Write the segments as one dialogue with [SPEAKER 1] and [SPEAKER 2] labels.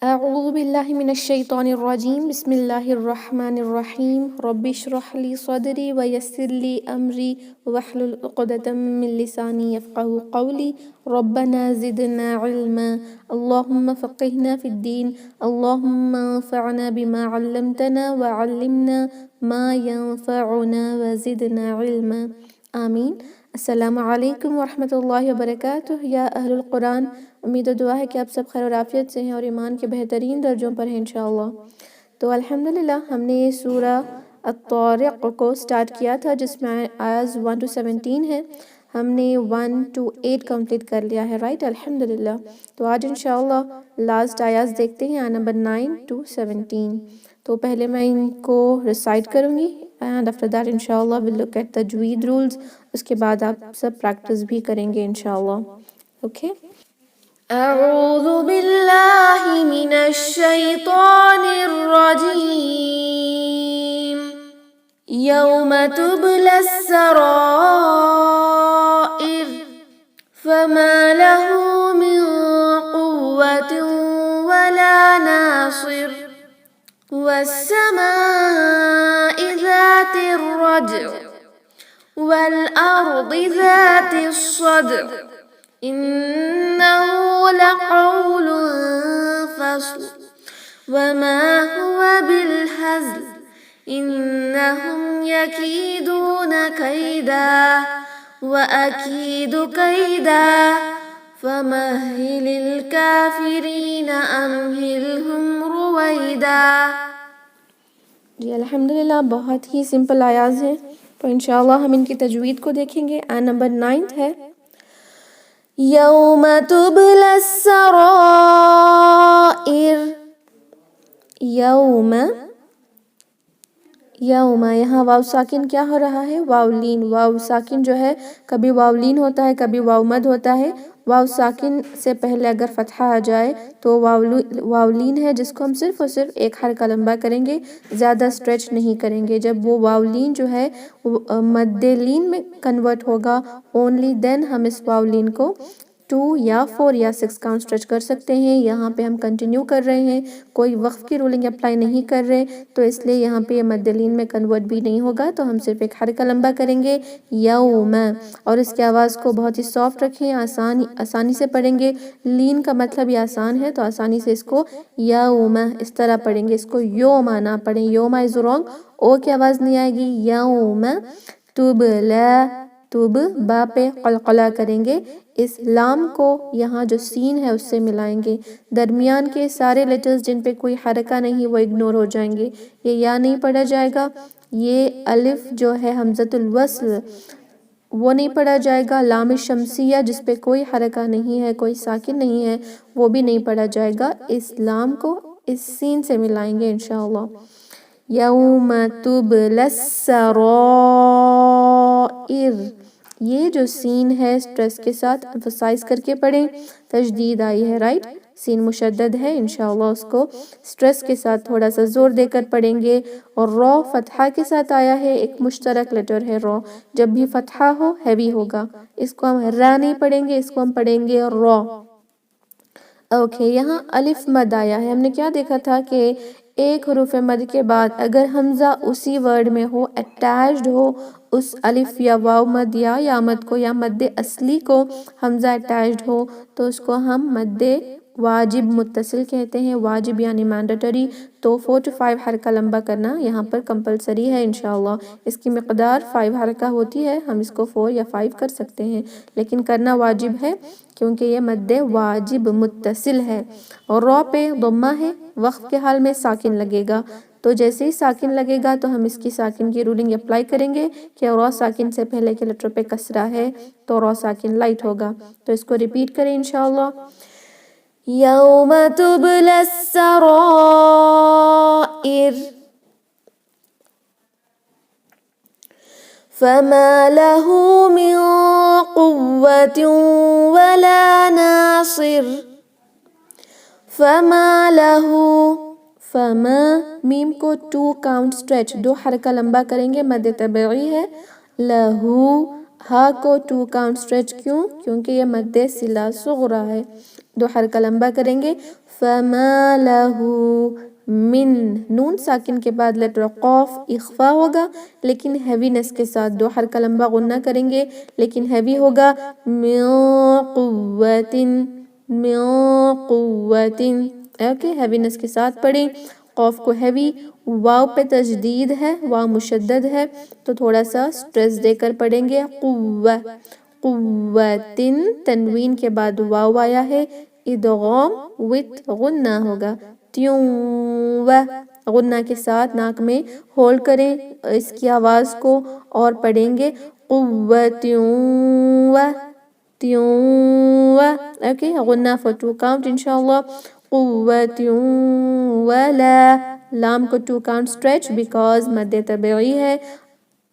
[SPEAKER 1] اعوذ باللہ من الشیطان الرجیم بسم اللہ الرحمن الرحیم رب اشرح لی صدری ویسر لی امری واحلل عقدۃ من لسانی یفقہوا قولی ربنا زدنا علما اللہم فقہنا فی الدین اللہم انفعنا بما علمتنا وعلمنا ما ینفعنا وزدنا علما آمین۔ السلام علیکم ورحمۃ اللہ وبرکاتہ۔ یا اہل القرآن، امید و دعا ہے کہ آپ سب خیر اور عافیت سے ہیں اور ایمان کے بہترین درجوں پر ہیں انشاءاللہ۔ تو الحمدللہ ہم نے یہ سورہ الطارق کو سٹارٹ کیا تھا جس میں آیاز 1 to 17 ہے۔ ہم نے 1 to 8 کمپلیٹ کر لیا ہے، رائٹ، الحمدللہ۔ تو آج انشاءاللہ لاسٹ آیاز دیکھتے ہیں، آیہ نمبر 9 to 17۔ تو پہلے میں ان کو ریسائٹ کروں گی and after that inshallah we'll look at تجوید رولز، اس کے بعد آپ سب پریکٹس بھی کریں گے انشاءاللہ، اوکے۔ اعوذ باللہ من الشیطان الرجیم یوم تبلی السرائر فما له من قوة ولا ناصر والسماء ذات الرجع والأرض ذات الصدع إنه لقول فصل وما هو بالهزل إنهم يكيدون كيدا وأكيد كيدا فمهل الكافرين أمهلهم رويدا۔ جی الحمدللہ بہت ہی سمپل آیاز ہیں، تو انشاءاللہ ہم ان کی تجوید کو دیکھیں گے۔ آیہ نمبر 9 ہے یوم تبلی السرائر، یوم یہاں واو ساکن کیا ہو رہا ہے؟ واولین۔ واو ساکن جو ہے کبھی واولین ہوتا ہے کبھی واو مد ہوتا ہے۔ واو ساکن سے پہلے اگر فتحہ آ جائے تو واولین ہے، جس کو ہم صرف اور صرف ایک حرکہ لمبا کریں گے، زیادہ سٹریچ نہیں کریں گے۔ جب وہ واولین جو ہے مد لین میں کنورٹ ہوگا اونلی دین ہم اس واولین کو 2 یا 4 یا 6 کاؤنٹ سٹریچ کر سکتے ہیں۔ یہاں پہ ہم کنٹینیو کر رہے ہیں، کوئی وقف کی رولنگ اپلائی نہیں کر رہے، تو اس لیے یہاں پہ یہ مد لین میں کنورٹ بھی نہیں ہوگا، تو ہم صرف ایک حرکہ لمبا کریں گے یوم، اور اس کی آواز کو بہت ہی سافٹ رکھیں، آسانی سے پڑھیں گے۔ لین کا مطلب یہ آسان ہے، تو آسانی سے اس کو یوم اس طرح پڑھیں گے، اس کو یوم نہ پڑھیں، یوم از رونگ، او کی آواز نہیں آئے گی۔ یوم تبلی، تب با پہ قلقلہ کریں گے، اس لام کو یہاں جو سین ہے اس سے ملائیں گے۔ درمیان کے سارے لیٹرز جن پہ کوئی حرکہ نہیں وہ اگنور ہو جائیں گے، یہ یا نہیں پڑھا جائے گا، یہ الف جو ہے حمزۃ الوصل وہ نہیں پڑھا جائے گا، لام شمسیہ جس پہ کوئی حرکہ نہیں ہے، کوئی ساکن نہیں ہے، وہ بھی نہیں پڑھا جائے گا۔ اس لام کو اس سین سے ملائیں گے انشاءاللہ۔ یوم تبلی السرائر، یہ جو سین ہے سٹریس کے ساتھ ایمفسائز کر کے پڑھیں، تشدید آئی ہے، رائٹ، سین مشدد ہے، انشاءاللہ اس کو سٹریس کے ساتھ تھوڑا سا زور دے کر پڑھیں گے۔ اور را فتحہ کے ساتھ آیا ہے، ایک مشترک لیٹر ہے را، جب بھی فتحہ ہو ہیوی ہوگا، اس کو ہم را نہیں پڑھیں گے، اس کو ہم پڑھیں گے را۔ اوکے، یہاں الف مد آیا ہے، ہم نے کیا دیکھا تھا کہ ایک حروف مد کے بعد اگر حمزہ اسی ورڈ میں ہو، اٹیچڈ ہو اس الف یا واو مد یا مد کو، یا مد اصلی کو حمزہ اٹیچڈ ہو، تو اس کو ہم مد واجب متصل کہتے ہیں، واجب یعنی مینڈیٹری، تو 4 to 5 حرکہ لمبا کرنا یہاں پر کمپلسری ہے انشاءاللہ۔ اس کی مقدار 5 حرکہ ہوتی ہے، ہم اس کو 4 یا 5 کر سکتے ہیں، لیکن کرنا واجب ہے کیونکہ یہ مد واجب متصل ہے۔ اور را پہ ضمہ ہے، وقف کے حال میں ساکن لگے گا، تو جیسے ہی ساکن لگے گا تو ہم اس کی ساکن کی رولنگ اپلائی کریں گے کہ را ساکن سے پہلے کے لیٹر پہ کسرہ ہے تو را ساکن لائٹ ہوگا۔ تو اس کو ریپیٹ کریں انشاءاللہ۔ یوم تبلی السرائر فما له من قوة ولا ناصر، فما له، فما میم کو 2 کاؤنٹ سٹریچ، 2 حرکہ لمبا کریں گے، مد طبعی ہے۔ لہو، ہا کو 2 کاؤنٹ سٹریچ، کیوں؟ کیونکہ یہ مد صلہ صغرا ہے۔ دو حرکہ لمبا کریں گے. فما لہو من، نون ساکن کے بعد لیٹر قاف اخفا ہوگا لیکن ہیوینس کے ساتھ. دو حرکہ لمبا غنہ کریں گے لیکن ہیوی ہوگا. من قوت، من قوت. اوکے، ہیوینس کے ساتھ پڑھیں. قاف کو ہیوی، واو پہ تجدید ہے، واو مشدد ہے تو تھوڑا سا سٹریس دے کر پڑھیں گے. قوہ، قوتن، تنوین کے بعد واو آیا ہے، ادغام وتھ غنہ ہوگا. تیوں غنہ کے ساتھ ناک میں ہولڈ کریں اس کی آواز کو اور پڑھیں گے. قوتیوں، تیوں. اوکے، غنہ for 2 count انشاءاللہ. قوتیوں ولا، لام کو 2 count stretch because مد طبعی ہے.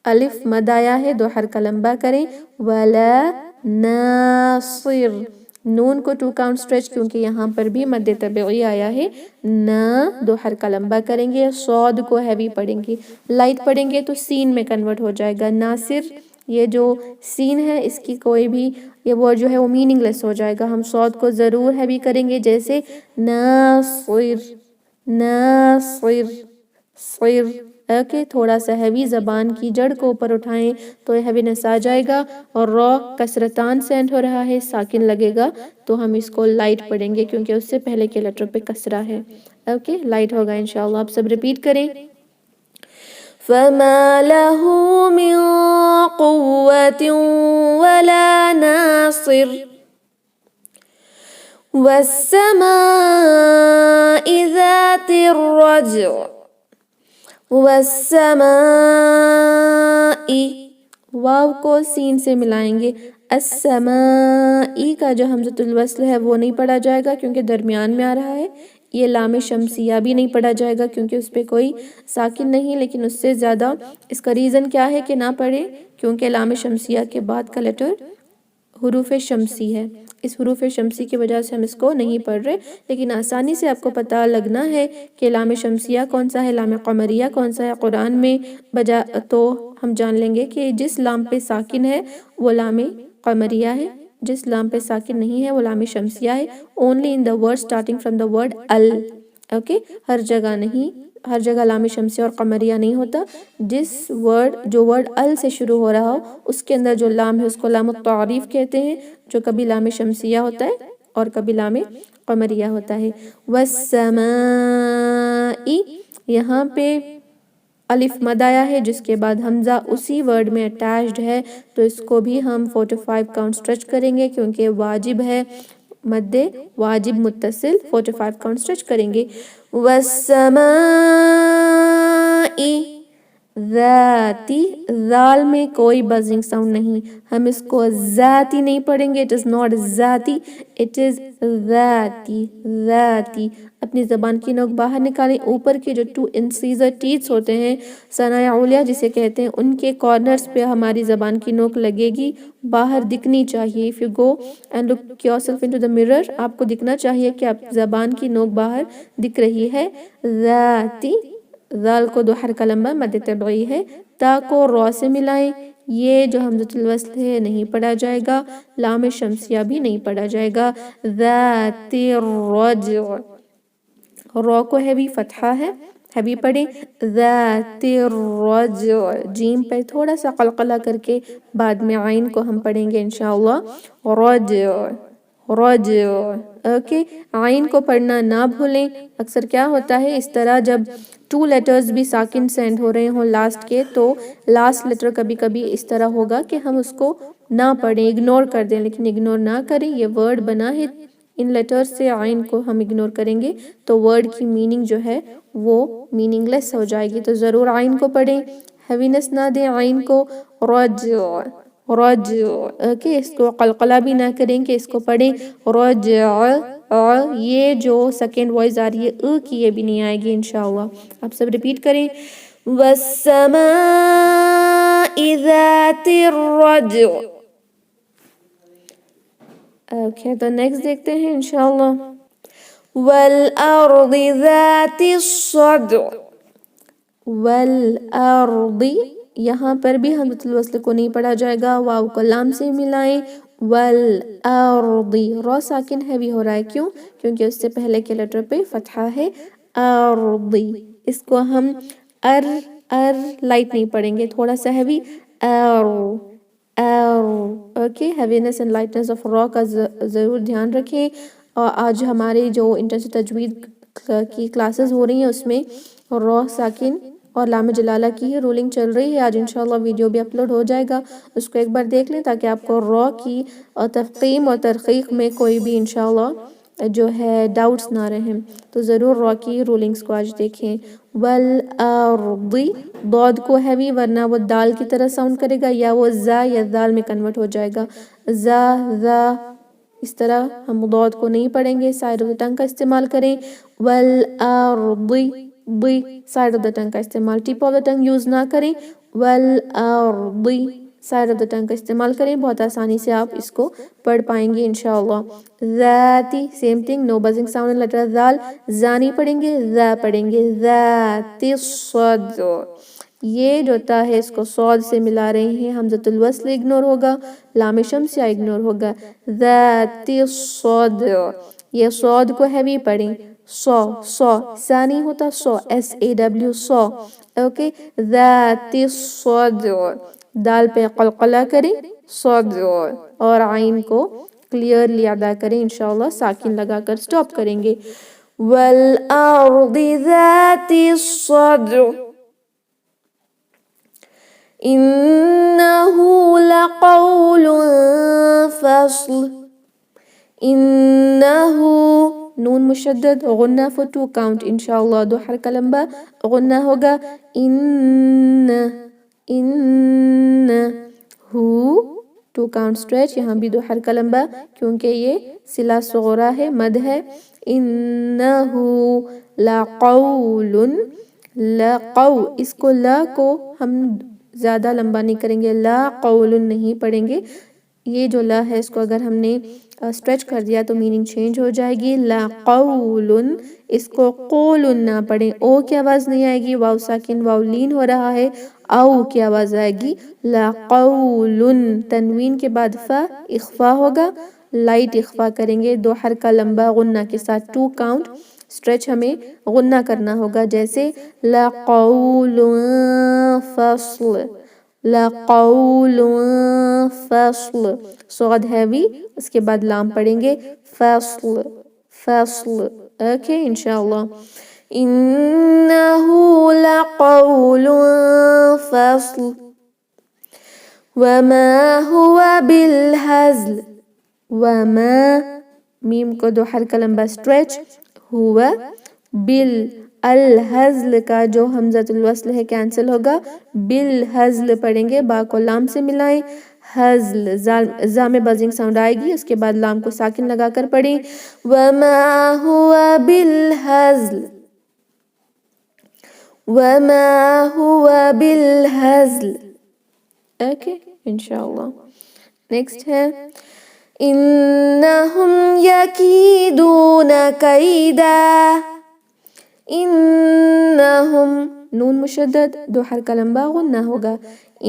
[SPEAKER 1] الف مد آیا ہے، دو حرکہ لمبا کریں. ولا ناصر، نون کو 2 count stretch کیونکہ یہاں پر بھی مد طبعی آیا ہے. نا، دو حرکہ لمبا کریں گے. صاد کو ہیوی پڑھیں گے، لائٹ پڑھیں گے تو سین میں کنورٹ ہو جائے گا. ناصر، یہ جو سین ہے اس کی کوئی بھی یہ ورڈ جو ہے وہ میننگ لیس ہو جائے گا. ہم صاد کو ضرور ہیوی کریں گے جیسے ناصر، ناصر، صر. اوکے، تھوڑا سا ہیوی زبان کی جڑ کو اوپر اٹھائیں تو ہیوینس آ جائے گا. اور را کسرتان سے اینڈ ہو رہا ہے، ساکن لگے گا تو ہم اس کو لائٹ پڑھیں گے کیونکہ اس سے پہلے کے لیٹر پہ کسرہ ہے. اوکے، لائٹ ہوگا انشاءاللہ. آپ سب ریپیٹ کریں. فما له من قوة ولا ناصر والسماء ذات الرجع والسماء، واو کو سین سے ملائیں گے. السماء کا جو حمزۃ الوصل ہے وہ نہیں پڑھا جائے گا کیونکہ درمیان میں آ رہا ہے. یہ لام شمسیہ بھی نہیں پڑھا جائے گا کیونکہ اس پہ کوئی ساکن نہیں، لیکن اس سے زیادہ اس کا ریزن کیا ہے کہ نہ پڑھیں کیونکہ لام شمسیہ کے بعد کا لیٹر حروف شمسی ہے. اس حروف شمسی کی وجہ سے ہم اس کو نہیں پڑھ رہے، لیکن آسانی سے آپ کو پتہ لگنا ہے کہ لام شمسیہ کون سا ہے، لام قمریہ کون سا ہے قرآن میں. تو ہم جان لیں گے کہ جس لام پہ ساکن ہے وہ لام قمریہ ہے، جس لام پہ ساکن نہیں ہے وہ لام شمسیہ ہے. only in the word starting from the word ال. اوکے، ہر جگہ نہیں، ہر جگہ لام شمسیہ اور قمریہ نہیں ہوتا. جو ورڈ ال سے شروع ہو رہا ہو اس کے اندر جو لام ہے اس کو لام التعریف کہتے ہیں، جو کبھی لام شمسیہ ہوتا ہے اور کبھی لام قمریہ ہوتا ہے. والسماء، یہاں پہ الف مد آیا ہے جس کے بعد حمزہ اسی ورڈ میں اٹیچڈ ہے تو اس کو بھی ہم 45 کاؤنٹ سٹریچ کریں گے کیونکہ واجب ہے. مد واجب متصل 45 کاؤنٹ سٹریچ کریں گے. والسماء ذاتی، ذال میں کوئی بزنگ ساؤنڈ نہیں، ہم اس کو ذاتی نہیں پڑھیں گے. it is not ذاتی، it is ذاتی، ذاتی. اپنی زبان کی نوک باہر نکالیں. اوپر کے جو 2 incisor teeth ہوتے ہیں ثنایا علیہ جسے کہتے ہیں، ان کے کارنرز پہ ہماری زبان کی نوک لگے گی، باہر دکھنی چاہیے. if you go and look yourself into the mirror، آپ کو دکھنا چاہیے کہ آپ زبان کی نوک باہر دکھ رہی ہے. ذاتی، ذال کو 2 حرکہ لمبا مد طبعی ہے. تا کو را سے ملائیں، یہ جو حمزۃ الوصل ہے نہیں پڑھا جائے گا، لام شمسیہ بھی نہیں پڑھا جائے گا. ذات الرجع، را کو ہیوی فتحہ ہے، ہیوی پڑھیں. ذات الرجع، جیم پہ تھوڑا سا قلقلہ کر کے بعد میں عین کو ہم پڑھیں گے انشاءاللہ. رجع، رجع. اوکے، عین کو پڑھنا نہ بھولیں. اکثر کیا ہوتا ہے اس طرح جب 2 لیٹرز بھی ساکن سینڈ ہو رہے ہوں لاسٹ کے تو لاسٹ لیٹر کبھی کبھی اس طرح ہوگا کہ ہم اس کو نہ پڑھیں، اگنور کر دیں. لیکن اگنور نہ کریں، یہ ورڈ بنا ہے ان لیٹرز سے، عین کو ہم اگنور کریں گے تو ورڈ کی میننگ جو ہے وہ میننگ لیس ہو جائے گی. تو ضرور عین کو پڑھیں، ہیوینس نہ دیں عین کو. رجع، رجع. اوکے، اس کو قلقلہ بھی نہ کریں کہ اس کو پڑھیں رجع. یہ جو سیکنڈ وائز آ رہی ہے کی یہ بھی نہیں آئے گی انشاءاللہ. آپ سب ریپیٹ کریں. والسماء ذات الرجع. اوکے، تو نیکسٹ دیکھتے ہیں انشاءاللہ. والارض ذات الصدع. والارض، یہاں پر بھی حمزۃ الوصل کو نہیں پڑھا جائے گا، واو کو لام سے ملائیں. والارضی، را ساکن ہیوی ہو رہا ہے، کیوں؟ کیونکہ اس سے پہلے کے لیٹر پہ فتحہ ہے، ارضی، اس کو ہم ار لائٹ نہیں پڑھیں گے، تھوڑا سا heavy, okay, heaviness and lightness of را کا ضرور دھیان رکھیں۔ اور آج ہماری جو انٹرنیشنل تجوید کی کلاسز ہو رہی ہیں اس میں را ساکن اور لام جلالہ کی ہی رولنگ چل رہی ہے۔ آج انشاءاللہ ویڈیو بھی اپلوڈ ہو جائے گا، اس کو ایک بار دیکھ لیں تاکہ آپ کو را کی تفخیم اور ترقیق میں کوئی بھی انشاءاللہ جو ہے ڈاؤٹس نہ رہیں، تو ضرور را کی رولنگز کو آج دیکھیں۔ والارضی، ضاد کو ہیوی ورنہ وہ دال کی طرح ساؤنڈ کرے گا، یا وہ زا یا دال میں کنورٹ ہو جائے گا، زا، اس طرح ہم ضاد کو نہیں پڑھیں گے، سائڈ آف دا ٹنگ کا استعمال کریں۔ والارضی، ضی، سائڈ آف دا ٹنگ کا استعمال، tip of the tongue use نہ کریں، والارضی، سائڈ آف دا ٹنگ کا استعمال کریں، بہت آسانی سے آپ اس کو پڑھ پائیں گے انشاءاللہ۔ ذاتی، سیم تھنگ، نو بزنگ ساؤنڈ لیٹر ذال، زا نہیں پڑھیں گے، ذا پڑھیں گے، ذاتی الصدر، یہ جو تا ہے اس کو صاد سے ملا رہے ہیں، حمزۃ الوصل اگنور ہوگا، لام شمسیہ اگنور ہوگا، ذاتی الصدر، یہ صاد کو ہیوی پڑھیں، سا نہیں ہوتا، SAW، سو، اوکے، ذاتی الصدر، دال پہ قلقلہ کریں، صدر، اور عین کو کلیئرلی ادا کریں انشاءاللہ، ساکن لگا کر سٹاپ کریں گے۔ والارض ذات الصدع انہ لقول فصل، انہ، نون مشدد غنہ for 2 count انشاءاللہ، 2 حرکہ لمبا غنہ ہوگا، ہو 2 count stretch، یہاں بھی 2 حرکہ لمبا کیونکہ یہ صلہ صغرا ہے، مد ہے، انہو لقول، اس کو لا کو ہم زیادہ لمبا نہیں کریں گے، لا قول نہیں پڑھیں گے، یہ جو لا ہے اس کو اگر ہم نے سٹریچ کر دیا تو میننگ چینج ہو جائے گی، لا قول، اس کو قول نہ پڑھیں، او کی آواز نہیں آئے گی، واو ساکن واو لین ہو رہا ہے، او کی آواز آئے گی، لا قول، تنوین کے بعد فا اخفا ہوگا، لائٹ اخفا کریں گے، 2 حرکہ لمبا غنہ کے ساتھ 2 count سٹریچ ہمیں غنہ کرنا ہوگا، جیسے لقول فصل، لقول فصل، صاد ہیوی، اس کے بعد لام پڑھیں گے، فصل، اوکے انشاءاللہ، انہو لقول فصل وما هو بالہزل، وما، میم کو 2 حرکہ لمبا سٹریچ، ہوا، الہزل کا جو حمزۃ الوصل ہے کینسل ہوگا، بالہزل پڑھیں گے، با کو لام سے ملائیں، ہزل، زا میں بزنگ ساؤنڈ آئے گی، اس کے بعد لام کو ساکن لگا کر پڑھیں، وما هو بالہزل، وما هو بالہزل، اوکے انشاءاللہ۔ نیکسٹ ہے انہم یکیدون کیدا، انہم، نون مشدد 2 حرکہ لمبا غنہ ہوگا،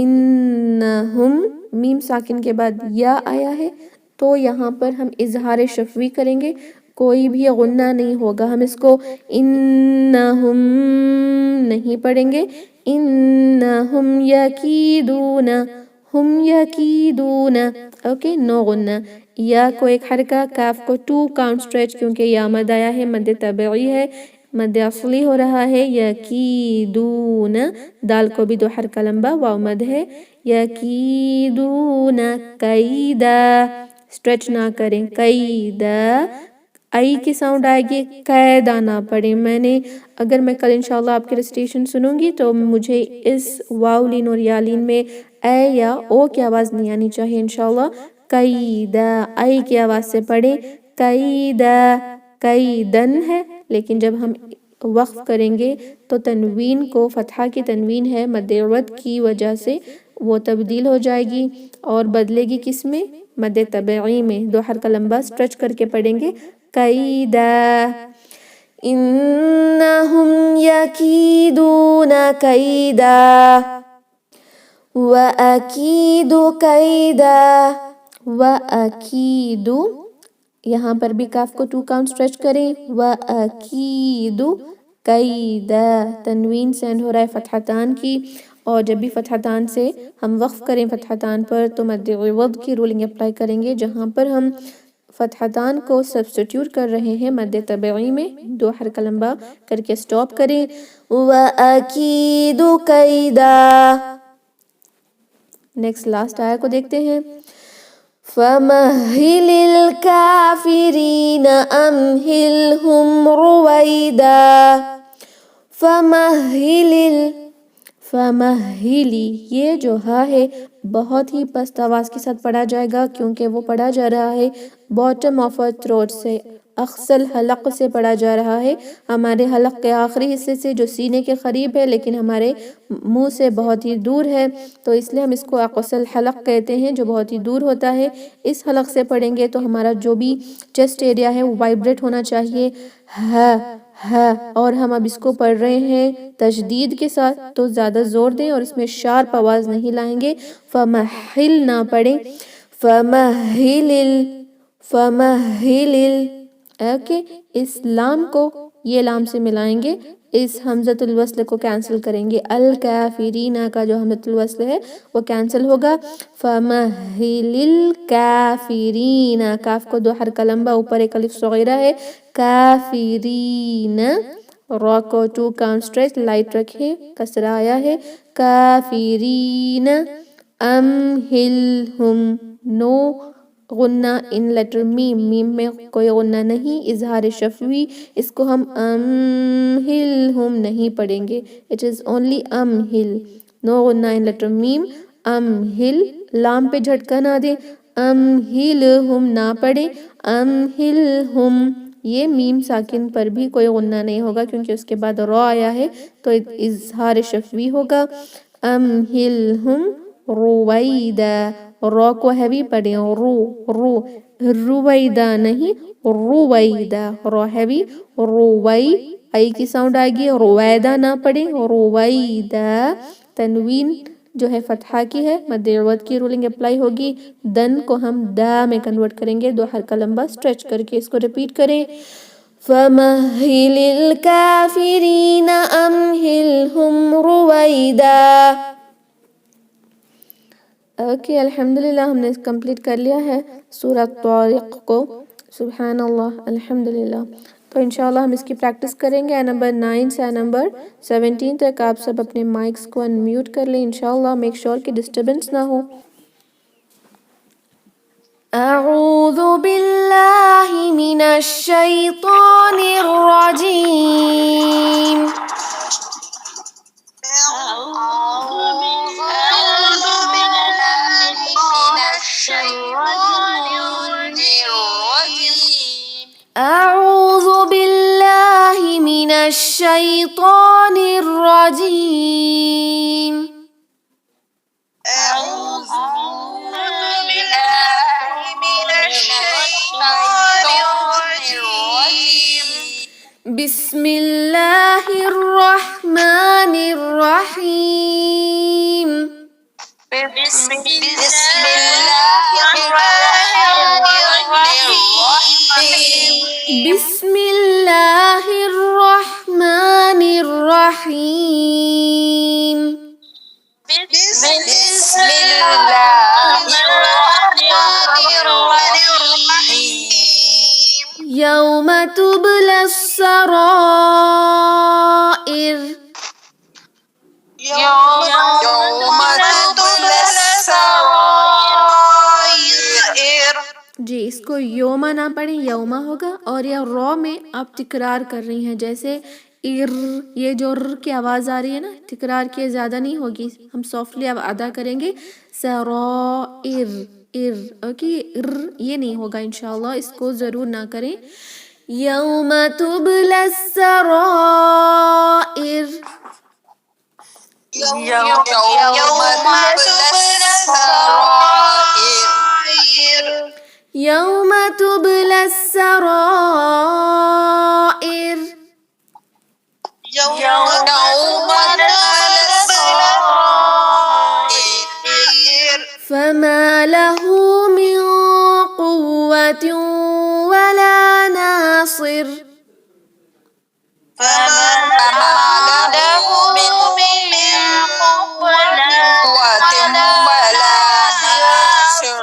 [SPEAKER 1] انہم، میم ساکن کے بعد یا آیا ہے تو یہاں پر ہم اظہار شفوی کریں گے، کوئی بھی غنہ نہیں ہوگا، ہم اس کو انہم نہیں پڑھیں گے، انہم یکیدون، ہم یکیدون، اوکے، نو غنہ، یا کو 1 حرکہ، کاف کو 2 count stretch کیونکہ یا مد آیا ہے، مد طبعی ہے، مد اصلی ہو رہا ہے، یکیدون، دال کو بھی 2 حرکہ لمبا، واو مد ہے، یکیدون کیدا، سٹریچ نہ کریں، کیدا، آئی کی ساؤنڈ آئے گی، قیدا نہ پڑھیں، اگر میں کل انشاءاللہ آپ کی ریسیٹیشن سنوں گی تو مجھے اس واو لین اور یا لین میں اے یا او کی آواز نہیں آنی چاہیے انشاءاللہ، قیدا، آئی کی آواز سے پڑھیں، قیدا، قیدن ہے، لیکن جب ہم وقف کریں گے تو تنوین کو، فتحہ کی تنوین ہے، مد عوض کی وجہ سے وہ تبدیل ہو جائے گی اور بدلے گی کس میں، مد طبعی میں، 2 حرکہ لمبا سٹریچ کر کے پڑھیں گے، قیدا، انہم یکیدون کیدا وَأَكِيدُ كَيْدًا، وَأَكِيدُ، یہاں پر بھی کاف کو 2 کاؤنٹ اسٹریچ کریں. وَأَكِيدُ کیدا، تنوین سینڈ ہو رہا ہے فتحتان کی، اور جب بھی فتحتان سے ہم وقف کریں فتحتان پر تو مد عوض کی رولنگ اپلائی کریں گے. جہاں پر ہم فتحتان کو سبسٹیٹیوٹ کر رہے ہیں مد طبعی میں، 2 حرکہ لمبا کر کے سٹاپ کریں. وَأَكِيدُ كَيْدًا. نیکسٹ لاسٹ آیا کو دیکھتے ہیں. فَمَهِّلِ الْكَافِرِينَ أَمْهِلْهُمْ رُوَيْدًا. فَمَهِّلِ یہ جو ہا ہے بہت ہی پست آواز کے ساتھ پڑھا جائے گا، کیونکہ وہ پڑھا جا رہا ہے باٹم آف تھروٹ سے، اقصل حلق سے پڑھا جا رہا ہے، ہمارے حلق کے آخری حصے سے جو سینے کے قریب ہے لیکن ہمارے منہ سے بہت ہی دور ہے، تو اس لیے ہم اس کو اقصل حلق کہتے ہیں جو بہت ہی دور ہوتا ہے. اس حلق سے پڑھیں گے تو ہمارا جو بھی چیسٹ ایریا ہے وہ وائبریٹ ہونا چاہیے. اور ہم اب اس کو پڑھ رہے ہیں تشدید کے ساتھ، تو زیادہ زور دیں اور اس میں شارپ آواز نہیں لائیں گے. فَمَحِّل نہ پڑھیں، فَمَحِّل. اوکے، اس لام کو یہ لام سے ملائیں گے، اس حمزۃ الوصل کو کینسل کریں گے. الکافرین کا جو حمزۃ الوصل ہے وہ کینسل ہوگا. فَمَحِّلِ الْكَافِرِينَ، کاف کو 2 حرکہ لمبا، اوپر ایک الف صغیرہ ہے. کافرین، را کو 2 کاؤنٹ اسٹریچ لائٹ رکھیں، کسرہ آیا ہے. کافرین امہلہم، نو غنہ ان لیٹر میم، میم میں کوئی غنہ نہیں، اظہار شفوی، اس کو ہم امہلہم نہیں پڑھیں گے. اٹ از اونلی امہل، نو غنہ ان لیٹر میم. امہل، لام پہ جھٹکا نہ دیں، امہلہم نہ پڑھیں. امہلہم، یہ میم ساکن پر بھی کوئی غنہ نہیں ہوگا کیونکہ اس کے بعد را آیا ہے تو اظہار شفوی ہوگا. امہلہم رویدا، را کو ہیوی پڑھیں، رویدا نہیں، رویدا، را ہیوی، روی آئی کی ساؤنڈ آئے گی. رویدا نہ پڑھیں، رویدا. تنوین جو ہے فتحہ کی ہے، مد عوض کی رولنگ اپلائی ہوگی. دن کو ہم دا میں کنورٹ کریں گے 2 حرکہ لمبا سٹریچ کر کے. اس کو ریپیٹ کریں. فَمَهِّلِ الْكَافِرِينَ أَمْهِلْهُمْ رُوَيْدًا. اوکے، الحمدللہ ہم نے کمپلیٹ کر لیا ہے سورہ طارق کو. سبحان اللہ، الحمدللہ. تو انشاءاللہ ہم اس کی پریکٹس کریں گے. نمبر 9 سے نمبر 17 تک آپ سب اپنے مائکس کو انمیوٹ کر لیں انشاءاللہ. میک شور کہ ڈسٹربنس نہ ہو. اعوذ باللہ من الشیطان الرجیم. اعوذ باللہ من الشیطان الرجیم.
[SPEAKER 2] أعوذ بالله من الشيطان الرجيم.
[SPEAKER 1] بسم اللہ الرحمن الرحیم.
[SPEAKER 2] بسم الله الرحمن الرحيم.
[SPEAKER 1] بسم اللہ الرحمن الرحیم.
[SPEAKER 2] بسم الله الرحمن الرحيم.
[SPEAKER 1] یوم تبلی السرائر.
[SPEAKER 2] يوم تبلى السرائر.
[SPEAKER 1] جی، اس کو یوما نہ پڑھیں، یوما ہوگا. اور یہ را میں آپ تکرار کر رہی ہیں، جیسے یہ جو ر کی آواز آ رہی ہے نا، تکرار کیے زیادہ نہیں ہوگی، ہم سافٹلی اب ادا کریں گے. سرائر، اوکے، یہ نہیں ہوگا انشاءاللہ، اس کو ضرور نہ کریں. یوم تبلی السرائر.
[SPEAKER 2] يوم تبلى السرائر.
[SPEAKER 1] یوم تبلی السرائر.
[SPEAKER 2] يوم تبلى السرائر.
[SPEAKER 1] فما له من ولا ناصر
[SPEAKER 2] فما له من قوة ولا ناصر.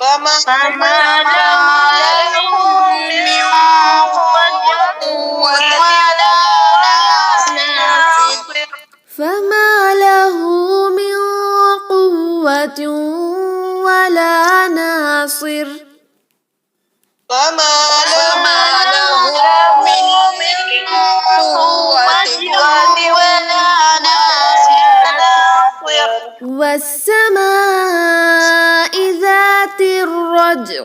[SPEAKER 2] فما له من قوة ولا ناصر.
[SPEAKER 1] فما له من قوة ولا ناصر
[SPEAKER 2] فما له من قوة ولا ناصر.
[SPEAKER 1] والسماء ذات الرجع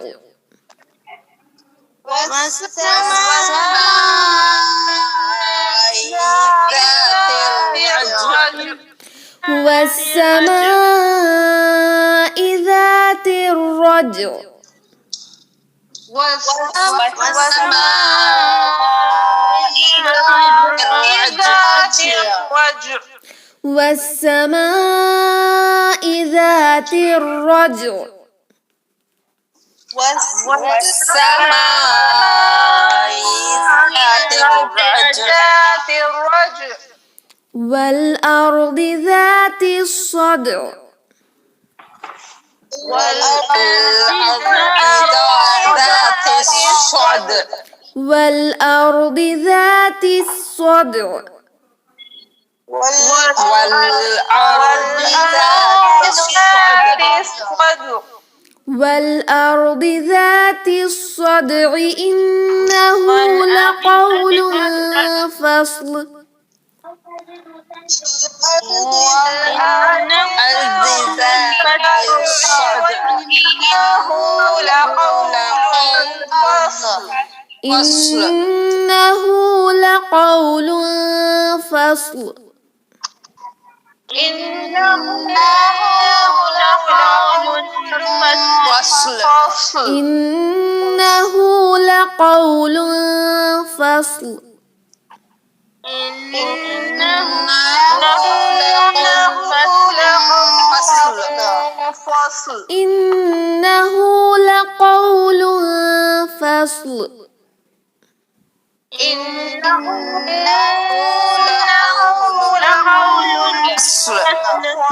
[SPEAKER 1] والسماء ذات الرجع والسماء ذات الرجع والأرض ذات الصدع والأرض ذات الصدع والأرض ذات الصدع إنه لقول فصل إنه لقول فصل إنه لقول فصل إنه لقول فصل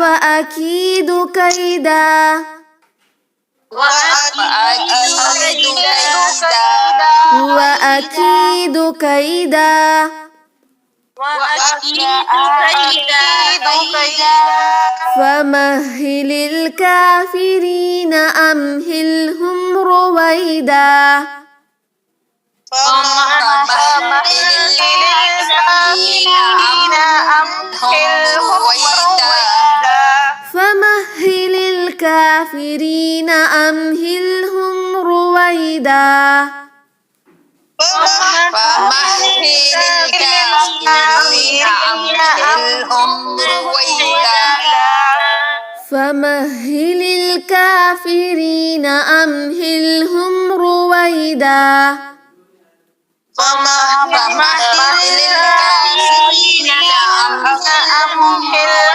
[SPEAKER 1] وأكيد كيدا وأكيد كيدا فمهل الكافرين أمهلهم رويدا فمهل الكافرين الكافرين أمهلهم رويدا
[SPEAKER 2] فمهل الكافرين أمهلهم رويدا
[SPEAKER 1] فمهل الكافرين أمهلهم رويدا
[SPEAKER 2] فمهل الكافرين أمهلهم رويدا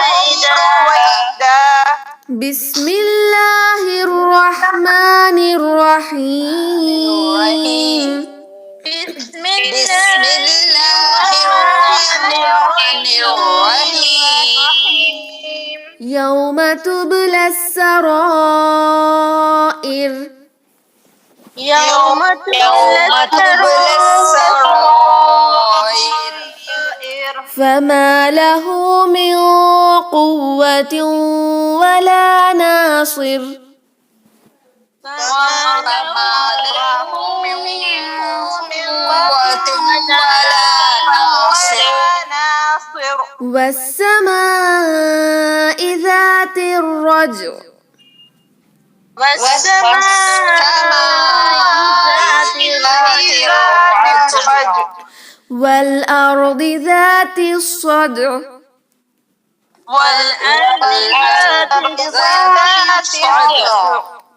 [SPEAKER 1] بسم الله الرحمن الرحيم
[SPEAKER 2] بسم الله الرحمن الرحيم
[SPEAKER 1] يوم تبلى السرائر
[SPEAKER 2] يوم تبلى السرائر
[SPEAKER 1] فما له من قوة ولا ناصر
[SPEAKER 2] وما له من قوة ولا ناصر
[SPEAKER 1] والسماء ذات الرجع والأرض ذات الصدع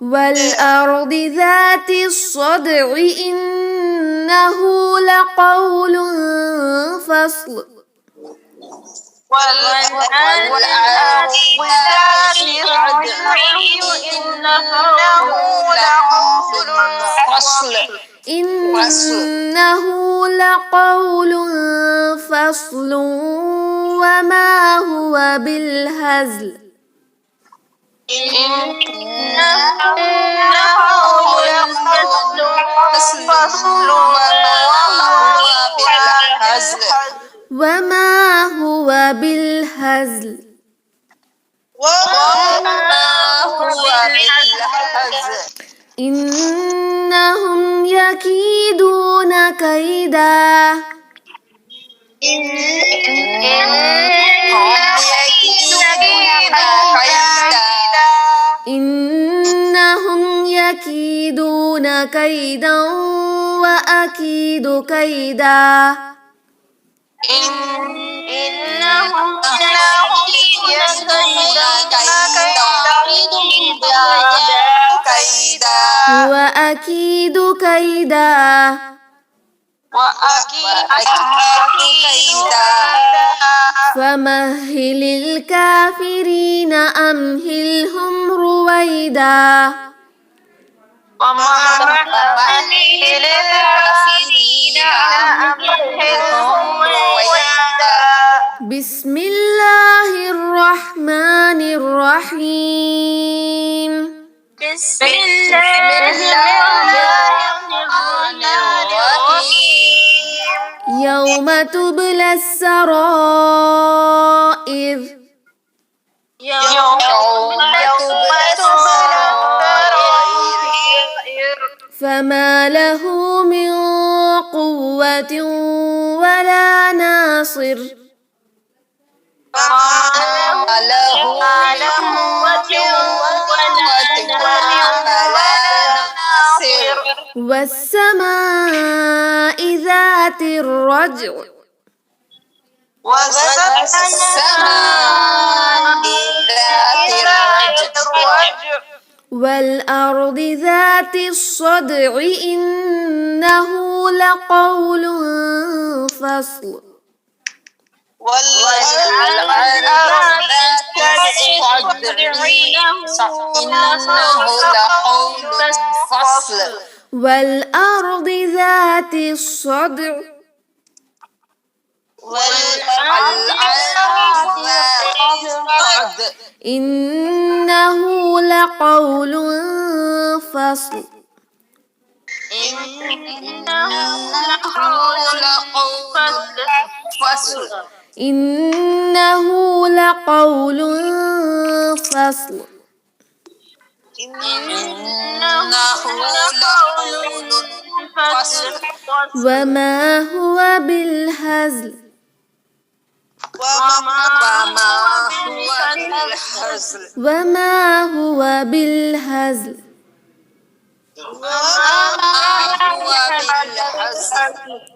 [SPEAKER 1] والأرض ذات الصدع إنه لقول فصل
[SPEAKER 2] والأرض ذات الصدع إنه لقول فصل
[SPEAKER 1] إنه لقول فصل وما هو بالهزل
[SPEAKER 2] إنه لقول فصل
[SPEAKER 1] وما هو بالهزل إنهم يكيدون كيدا إنهم يكيدون كيدا وأكيد كيدا
[SPEAKER 2] إنهم
[SPEAKER 1] وأكيد كيدا فمهل الكافرين أمهلهم رويدا بسم الله الرحمن الرحيم
[SPEAKER 2] بسم الله الرحمن الرحيم
[SPEAKER 1] يوم تبلى السرائر
[SPEAKER 2] يوم تبلى السرائر
[SPEAKER 1] فما له من قوة ولا ناصر
[SPEAKER 2] فما له من قوة ولا ناصر
[SPEAKER 1] والسماء ذات الرجع
[SPEAKER 2] والسماء ذات الرجع
[SPEAKER 1] والأرض ذات الصدع إنه لقول فصل
[SPEAKER 2] والأرض ذات الصدع إنه لقول فصل
[SPEAKER 1] والأرض ذات الصدع إنه لقول فصل إنه لقول فصل وما هو بالهزل
[SPEAKER 2] وما هو بالهزل.
[SPEAKER 1] وما هو بالهزل.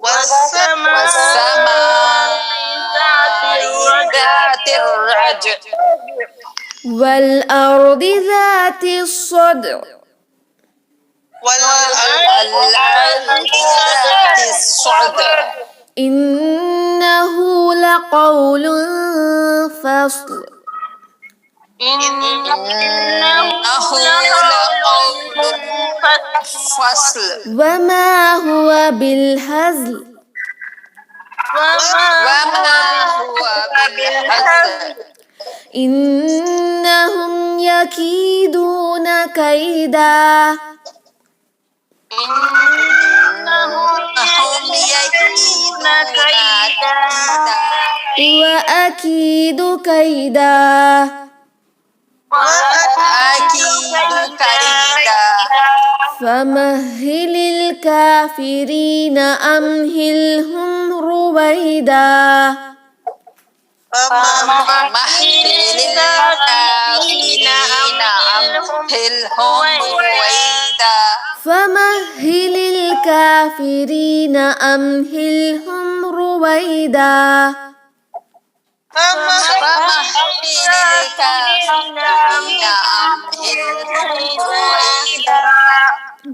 [SPEAKER 2] والسماء ذات الرجع.
[SPEAKER 1] والأرض ذات الصدع.
[SPEAKER 2] والأرض ذات الصدع.
[SPEAKER 1] إنه لقول فصل.
[SPEAKER 2] إنه لقول فصل.
[SPEAKER 1] وما هو بالهزل.
[SPEAKER 2] وما هو بالهزل.
[SPEAKER 1] إنهم يكيدون كيدا.
[SPEAKER 2] إنهم يكيدون كيدا.
[SPEAKER 1] وأكيد كيدا.
[SPEAKER 2] وأكيد كيدا.
[SPEAKER 1] فمهل الكافرين أمهلهم رويدا.
[SPEAKER 2] فمهل الكافرين أمهلهم رويدا.
[SPEAKER 1] فمهل الكافرين أمهلهم رويدا.
[SPEAKER 2] فمهل الكافرين أمهلهم رويدا.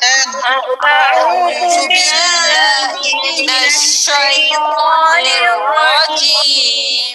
[SPEAKER 2] أعوذ بالله من الشيطان الرجيم.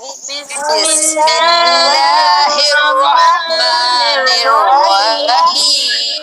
[SPEAKER 2] بسم الله الرحمن الرحيم.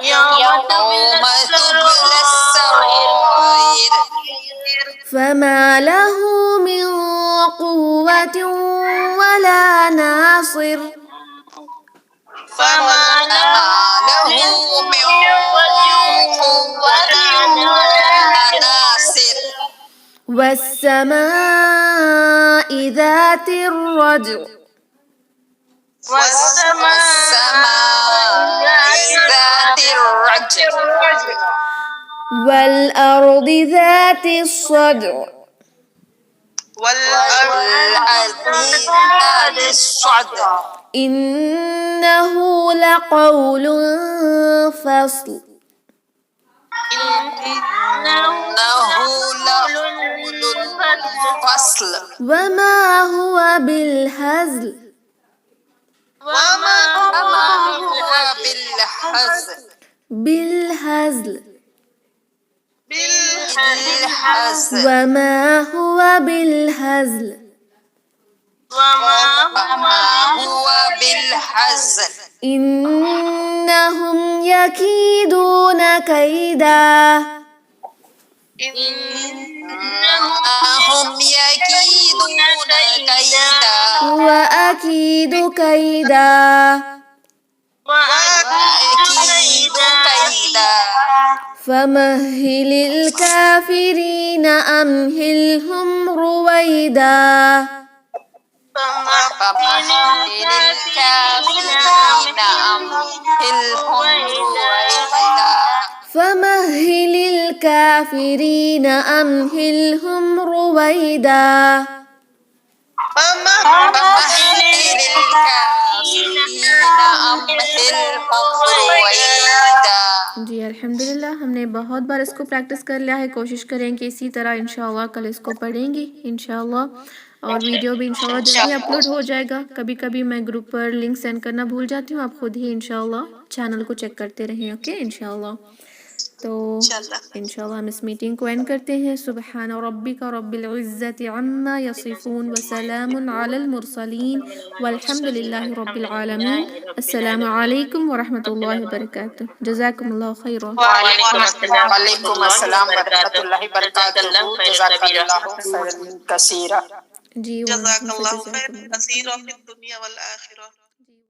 [SPEAKER 2] يوم تبلى السرائر.
[SPEAKER 1] فما له من قوة ولا ناصر.
[SPEAKER 2] فما له من قوة ولا ناصر.
[SPEAKER 1] والسماء ذات الرجع.
[SPEAKER 2] والسماء ذات الرجع.
[SPEAKER 1] والأرض ذات الصدع.
[SPEAKER 2] والأرض ذات الصدع.
[SPEAKER 1] إنه لقول فصل.
[SPEAKER 2] إنه لقول فصل.
[SPEAKER 1] وما هو بالهزل.
[SPEAKER 2] وما هو بالهزل
[SPEAKER 1] بالهزل
[SPEAKER 2] بالهزل
[SPEAKER 1] وما هو بالهزل
[SPEAKER 2] وما هو بالهزل
[SPEAKER 1] إنهم يكيدون كيدا
[SPEAKER 2] إنهم يكيدون كيدا
[SPEAKER 1] وأكيد كيدا
[SPEAKER 2] وأكيد كيدا
[SPEAKER 1] فمهل الكافرين أمهلهم رويدا
[SPEAKER 2] فمهل الكافرين أمهلهم رويدا
[SPEAKER 1] فمهل الكافرين أمهلهم رويدا
[SPEAKER 2] فمهل الكافرين أمهلهم رويدا
[SPEAKER 1] جی الحمدللہ ہم نے بہت بار اس کو پریکٹس کر لیا ہے. کوشش کریں کہ اسی طرح انشاءاللہ کل اس کو پڑھیں گی انشاءاللہ. اور ویڈیو بھی انشاءاللہ جلدی اپلوڈ ہو جائے گا. کبھی کبھی میں گروپ پر لنک سینڈ کرنا بھول جاتی ہوں. آپ خود ہی انشاءاللہ چینل کو چیک کرتے رہیں. اوکے انشاءاللہ. تو انشاءاللہ ہم اس میٹنگ کو اینڈ کرتے ہیں. سبحان ربک رب العزت عما یصفون وسلام علی المرسلین والحمد للہ رب العالمین. السلام علیکم ورحمۃ اللہ وبرکاتہ. جزاکم اللہ خیرا.
[SPEAKER 2] وعلیکم السلام ورحمۃ اللہ وبرکاتہ. جزاک اللہ خیرا کثیرا.
[SPEAKER 1] جی
[SPEAKER 3] جزاک اللہ
[SPEAKER 1] جزاکم
[SPEAKER 3] خیر کثیرا فی الدنیا والآخرہ.